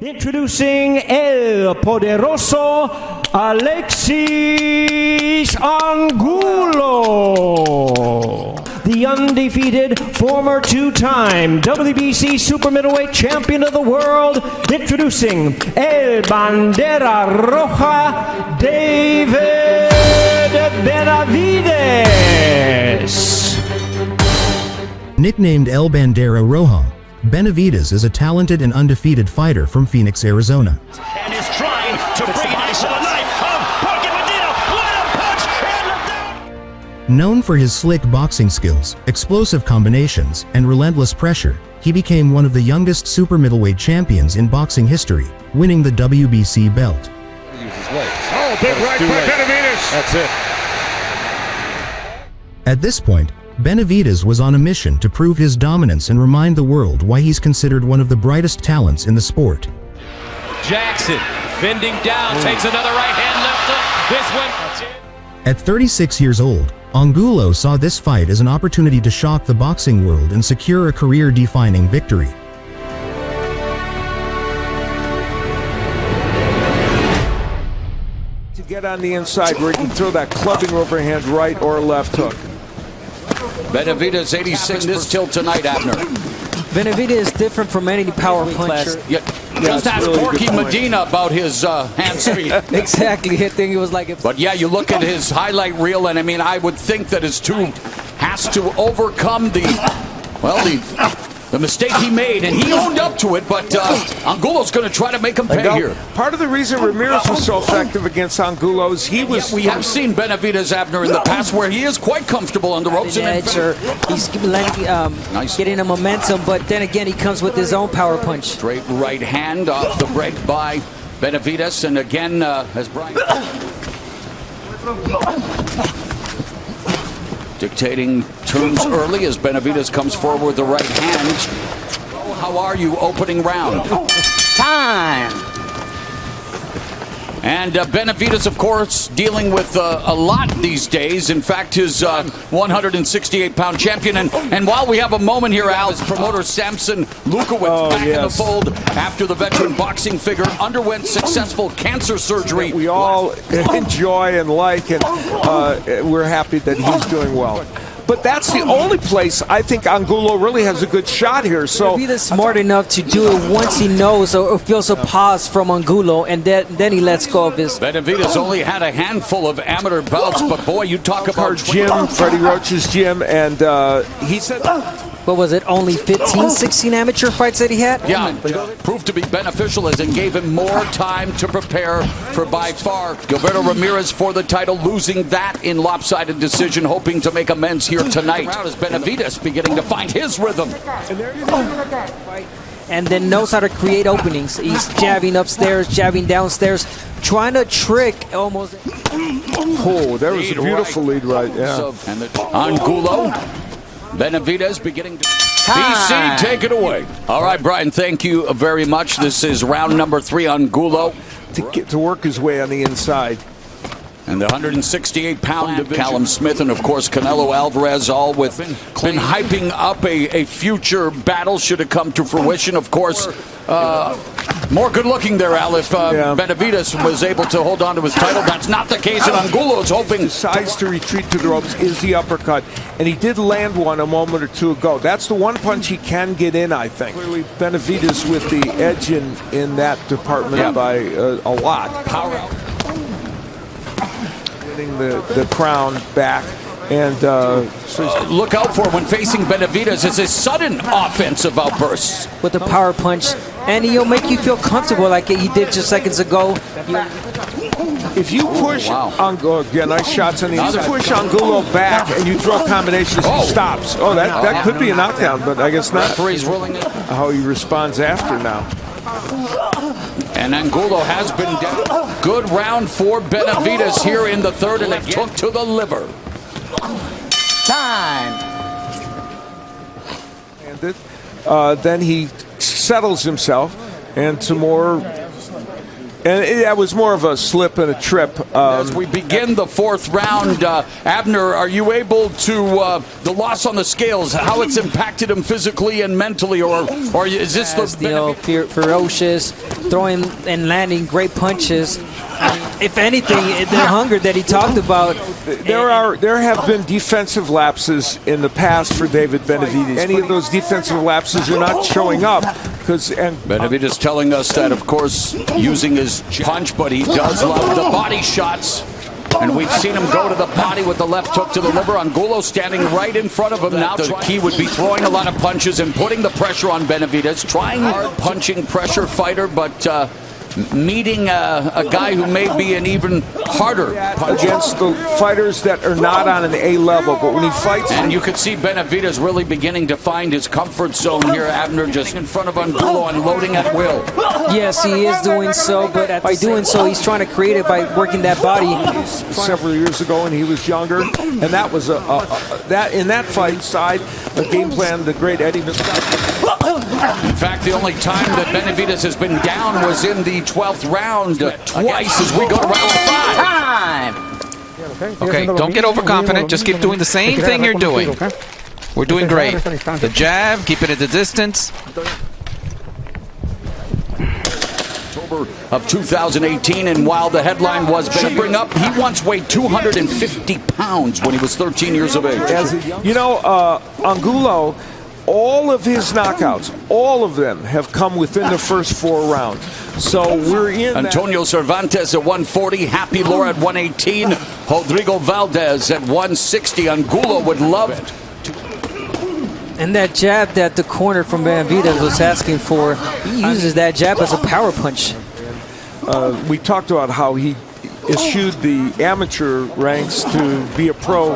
Introducing El Poderoso Alexis Angulo, the undefeated former two-time WBC super middleweight champion of the world. Introducing El Bandera Roja, David Benavidez. Nicknamed El Bandera Roja, Benavidez is a talented and undefeated fighter from Phoenix, Arizona. And is trying to bring it to the knife of Medina. What a punch! And down. Known for his slick boxing skills, explosive combinations, and relentless pressure, he became one of the youngest super middleweight champions in boxing history, winning the WBC belt. Oh, big right by Benavidez. That's it. At this point, Benavidez was on a mission to prove his dominance and remind the world why he's considered one of the brightest talents in the sport. Jackson bending down, takes another right hand left hook. This one. At 36 years old, Angulo saw this fight as an opportunity to shock the boxing world and secure a career-defining victory. To get on the inside where he can throw that clubbing overhand right or left hook. Benavidez 86 this till tonight, Abner. Benavidez is different from any power puncher. Just ask really Porky Medina about his hand speed. Exactly, I think it was like... But yeah, you look at his highlight reel, and I mean, I would think that his two has to overcome the mistake he made, and he owned up to it, but Angulo's going to try to make him pay here. Part of the reason Ramirez was so effective against Angulo is he was... We have seen Benavidez, Abner, in the past where he is quite comfortable on the ropes. He's getting a momentum, but then again, he comes with his own power punch. Straight right hand off the break by Benavidez, and again, as Brian... dictating terms early as Benavidez comes forward with the right hand. How are you opening round? Time! And Benavidez, of course, dealing with a lot these days. In fact, his 168-pound champion. And while we have a moment here, Al, his promoter Samson Lukowicz back in the fold after the veteran boxing figure underwent successful cancer surgery. We all enjoy and like, and we're happy that he's doing well. But that's the only place I think Angulo really has a good shot here. So Benavidez smart enough to do it once he knows or feels a pause from Angulo, and then he lets go of his. Benavidez only had a handful of amateur bouts, but boy, you talk about our gym, Freddie Roach's gym, and he said... What was it, only 15, 16 amateur fights that he had? Yeah, proved to be beneficial as it gave him more time to prepare for by far Gilberto Ramirez for the title, losing that in lopsided decision, hoping to make amends here tonight. As Benavidez beginning to find his rhythm. And then knows how to create openings. He's jabbing upstairs, jabbing downstairs, trying to trick almost. Oh, there was a beautiful lead right, yeah. And Angulo. Benavidez beginning to... BC, take it away. All right, Brian, thank you very much. This is round number 3 on Angulo. To get to work his way on the inside. And the 168-pound Callum Smith and, of course, Canelo Alvarez, all with been hyping up a future battle should it come to fruition. Of course, more good-looking there, Al, if Benavidez was able to hold on to his title. That's not the case, and Angulo's hoping... Decides to retreat to the ropes is the uppercut, and he did land one a moment or two ago. That's the one punch he can get in, I think. Clearly, Benavidez with the edge in that department by a lot. Power out. Getting the crown back. And look out for when facing Benavidez is his sudden offensive outbursts. With the power punch, and he'll make you feel comfortable like he did just seconds ago. If you push Angulo, nice shots on the inside. If you push Angulo back and you throw combinations, he stops. Oh, that could be a knockdown, but I guess not. Referee's ruling it. How he responds after now. And Angulo has been down. Good round for Benavidez here in the third, and it took to the liver. Time. And then he settles himself, and some more And that was more of a slip and a trip. As we begin the fourth round, Abner, are you able to, the loss on the scales, how it's impacted him physically and mentally, or is this the ferocious, throwing and landing great punches? If anything, the hunger that he talked about. There have been defensive lapses in the past for David Benavidez. Any of those defensive lapses are not showing up. Benavidez telling us that, of course, using his punch, but he does love the body shots. And we've seen him go to the body with the left hook to the liver. Angulo standing right in front of him now. The key would be throwing a lot of punches and putting the pressure on Benavidez. Trying hard punching pressure fighter, but meeting a guy who may be an even harder puncher. Against the fighters that are not on an A level, but when he fights... And you can see Benavidez really beginning to find his comfort zone here. Abner just in front of Angulo, unloading at will. Yes, he is doing so, but by doing so, he's trying to create it by working that body. Several years ago when he was younger, and that was in that fight side, a game plan the great Eddie In fact, the only time that Benavidez has been down was in the 12th round twice as we go to round 5. Okay, don't get overconfident. Just keep doing the same thing you're doing. We're doing great. The jab, keep it at the distance. October of 2018, and while the headline was should bring up, he once weighed 250 pounds when he was 13 years of age. Angulo, all of his knockouts, all of them have come within the first 4 rounds. So we're in Antonio Cervantes at 140, Happy Laura at 118, Rodrigo Valdez at 160. Angulo would love it. And that jab that the corner from Benavidez was asking for, he uses that jab as a power punch. We talked about how he eschewed the amateur ranks to be a pro.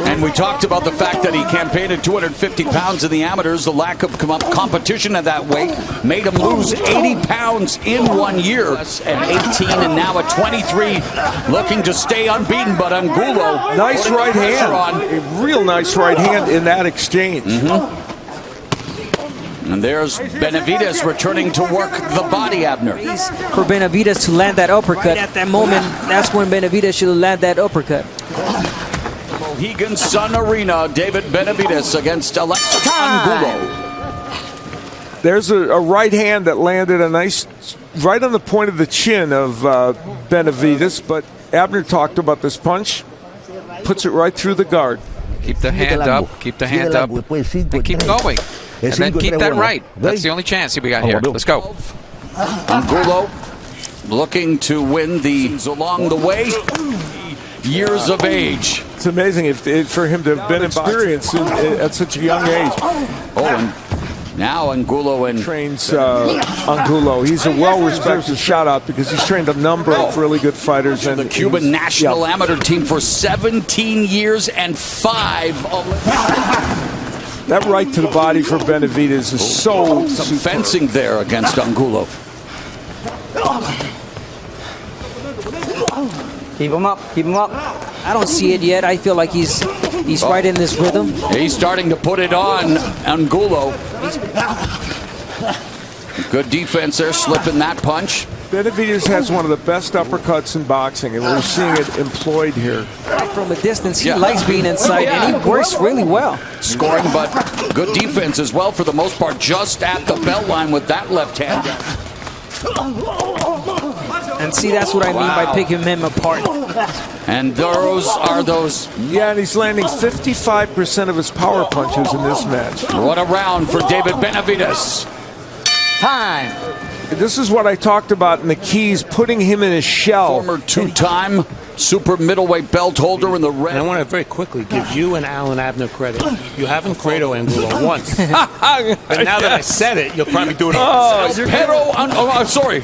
And we talked about the fact that he campaigned at 250 pounds in the amateurs. The lack of competition at that weight made him lose 80 pounds in 1 year. At 18 and now at 23, looking to stay unbeaten. But Angulo, nice right hand, a real nice right hand in that exchange. And there's Benavidez returning to work the body, Abner. For Benavidez to land that uppercut. At that moment, that's when Benavidez should land that uppercut. Mohegan Sun Arena, David Benavidez against Alexis Angulo. There's a right hand that landed a nice, right on the point of the chin of Benavidez, but Abner talked about this punch, puts it right through the guard. Keep the hand up, keep the hand up, and keep going. And then keep that right. That's the only chance we got here. Let's go. Angulo looking to win along the way. Years of age. It's amazing for him to have been experienced at such a young age. Oh, and now Angulo trains Angulo. He's a well-respected shout-out because he's trained a number of really good fighters. And the Cuban national amateur team for 17 years and 5 Olympics. That right to the body for Benavidez is so some fencing there against Angulo. Keep him up, keep him up. I don't see it yet. I feel like he's right in this rhythm. He's starting to put it on Angulo. Good defense there, slipping that punch. Benavidez has one of the best uppercuts in boxing, and we're seeing it employed here. From a distance, he likes being inside, and he works really well. Scoring, but good defense as well for the most part, just at the belt line with that left hand. And see, that's what I mean by picking him apart. And those are those. Yeah, and he's landing 55% of his power punches in this match. What a round for David Benavidez. Time. This is what I talked about in the keys, putting him in his shell. Former 2-time super middleweight belt holder in the red. And I want to very quickly give you and Alan Abner credit. You haven't Fredo Angulo once. And now that I said it, you'll probably do it. I'm sorry.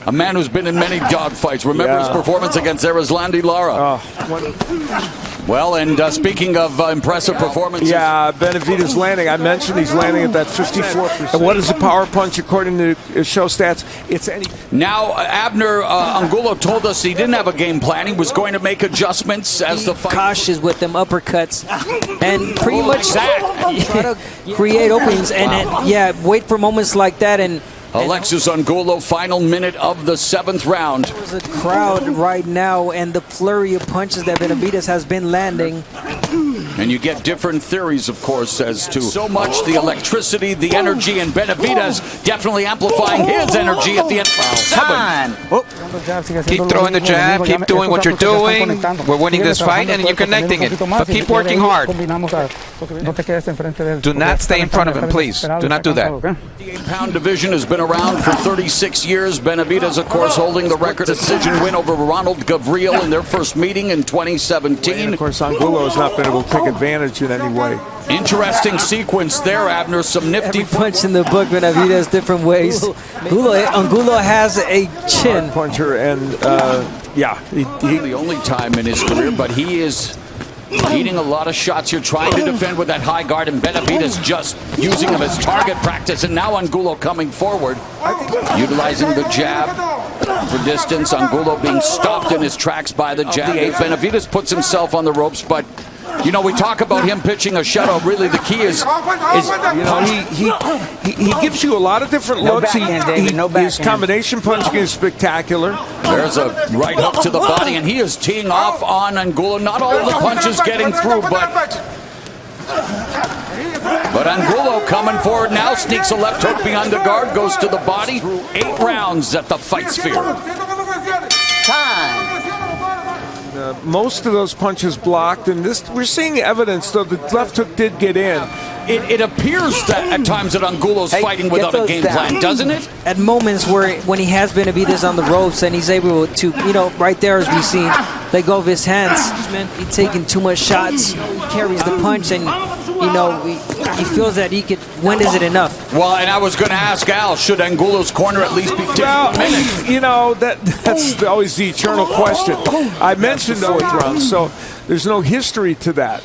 A man who's been in many dogfights. Remember his performance against Erislandy Lara. Well, and speaking of impressive performances. Yeah, Benavidez landing. I mentioned he's landing at that 54%. And what is the power punch according to show stats? It's any. Now, Abner Angulo told us he didn't have a game plan. He was going to make adjustments as the fight. Cautious with them uppercuts. And pretty much try to create openings. And wait for moments like that and Alexis Angulo, final minute of the 7th round. There's a crowd right now, and the flurry of punches that Benavidez has been landing. And you get different theories, of course, as to so much the electricity, the energy, and Benavidez definitely amplifying his energy at the end. Time. Keep throwing the jab. Keep doing what you're doing. We're winning this fight, and you're connecting it. But keep working hard. Do not stay in front of him, please. Do not do that. The 8-pound division has been around for 36 years. Benavidez, of course, holding the record decision win over Ronald Gavriel in their first meeting in 2017. And of course, Angulo has not been able to take advantage in any way. Interesting sequence there, Abner. Some nifty punch in the book, Benavidez, different ways. Angulo has a chin puncher, and yeah, he the only time in his career, but he is eating a lot of shots here, trying to defend with that high guard, and Benavidez just using him as target practice, and now Angulo coming forward, utilizing the jab for distance. Angulo being stopped in his tracks by the jab. Benavidez puts himself on the ropes, but you know, we talk about him pitching a shutout. Really, the key is you know, he gives you a lot of different looks. His combination punching is spectacular. There's a right hook to the body, and he is teeing off on Angulo. Not all of the punches getting through, but Angulo coming forward now, sneaks a left hook behind the guard, goes to the body. 8 rounds at the Fight Sphere. Most of those punches blocked, and this we're seeing evidence, though the left hook did get in. It appears that at times that Angulo's fighting without a game plan, doesn't it? At moments when he has Benavidez on the ropes and he's able to, you know, right there as we've seen, let go of his hands. He's taking too much shots. He carries the punch, and you know he feels that he could. When is it enough? Well, and I was going to ask Al, should Angulo's corner at least be taking a minute? You know, that's always the eternal question. I mentioned 4th round, so there's no history to that.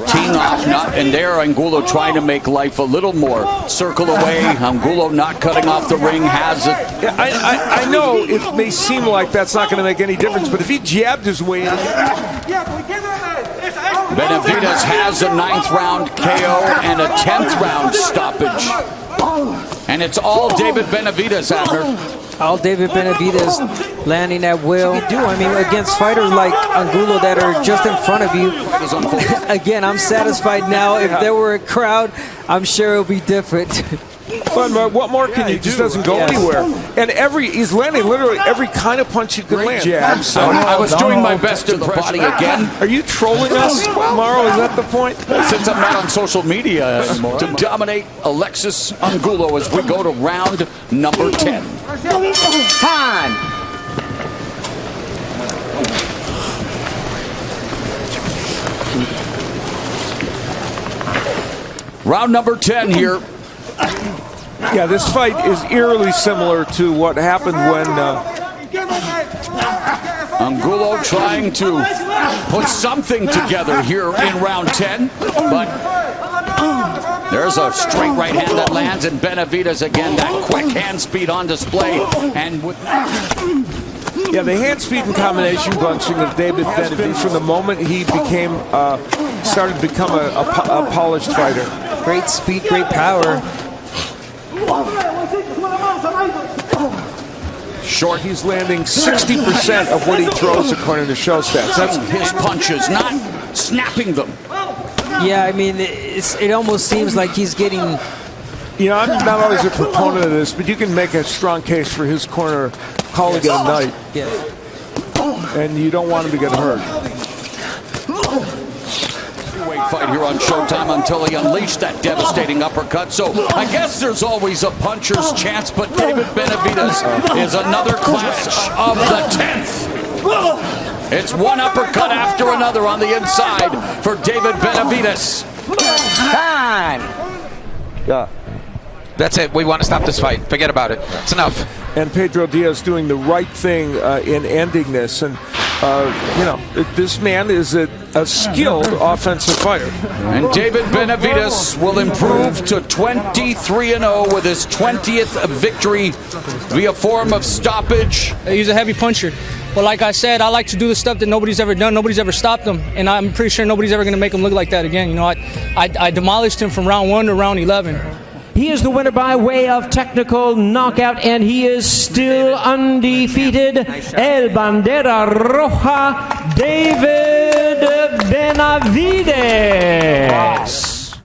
Teeing off, and there Angulo trying to make life a little more. Circle away, Angulo not cutting off the ring, has it. I know it may seem like that's not going to make any difference, but if he jabbed his way in. Benavidez has a 9th round KO and a 10th round stoppage. And it's all David Benavidez, Abner. All David Benavidez landing at will. I mean, against fighters like Angulo that are just in front of you. Again, I'm satisfied now. If there were a crowd, I'm sure it would be different. But what more can you do? He just doesn't go anywhere. And he's landing literally every kind of punch you can land. Jab. So I was doing my best to the body again. Are you trolling us, Mauro? Is that the point? Since I'm not on social media anymore. To dominate Alexis Angulo as we go to round number 10. Time. Round number 10 here. Yeah, this fight is eerily similar to what happened when Angulo trying to put something together here in round 10, but there's a straight right hand that lands, and Benavidez again, that quick hand speed on display, and with yeah, the hand speed and combination punching of David Benavidez from the moment he became started to become a polished fighter. Great speed, great power. Short, he's landing 60% of what he throws according to show stats. That's his punches, not snapping them. Yeah, I mean, it almost seems like he's getting. You know, I'm not always a proponent of this, but you can make a strong case for his corner calling it a night. Yes. And you don't want him to get hurt. Fight here on Showtime until he unleashed that devastating uppercut. So I guess there's always a puncher's chance, but David Benavidez is another clash of the 10th. It's one uppercut after another on the inside for David Benavidez. Time. Yeah. That's it. We want to stop this fight. Forget about it. It's enough. And Pedro Diaz doing the right thing in ending this. And, you know, this man is a skilled offensive fighter. And David Benavidez will improve to 23-0 with his 20th victory via form of stoppage. He's a heavy puncher. But like I said, I like to do the stuff that nobody's ever done. Nobody's ever stopped him. And I'm pretty sure nobody's ever going to make him look like that again. You know, I demolished him from round 1 to round 11. He is the winner by way of technical knockout, and he is still undefeated. El Bandera Roja, David Benavidez.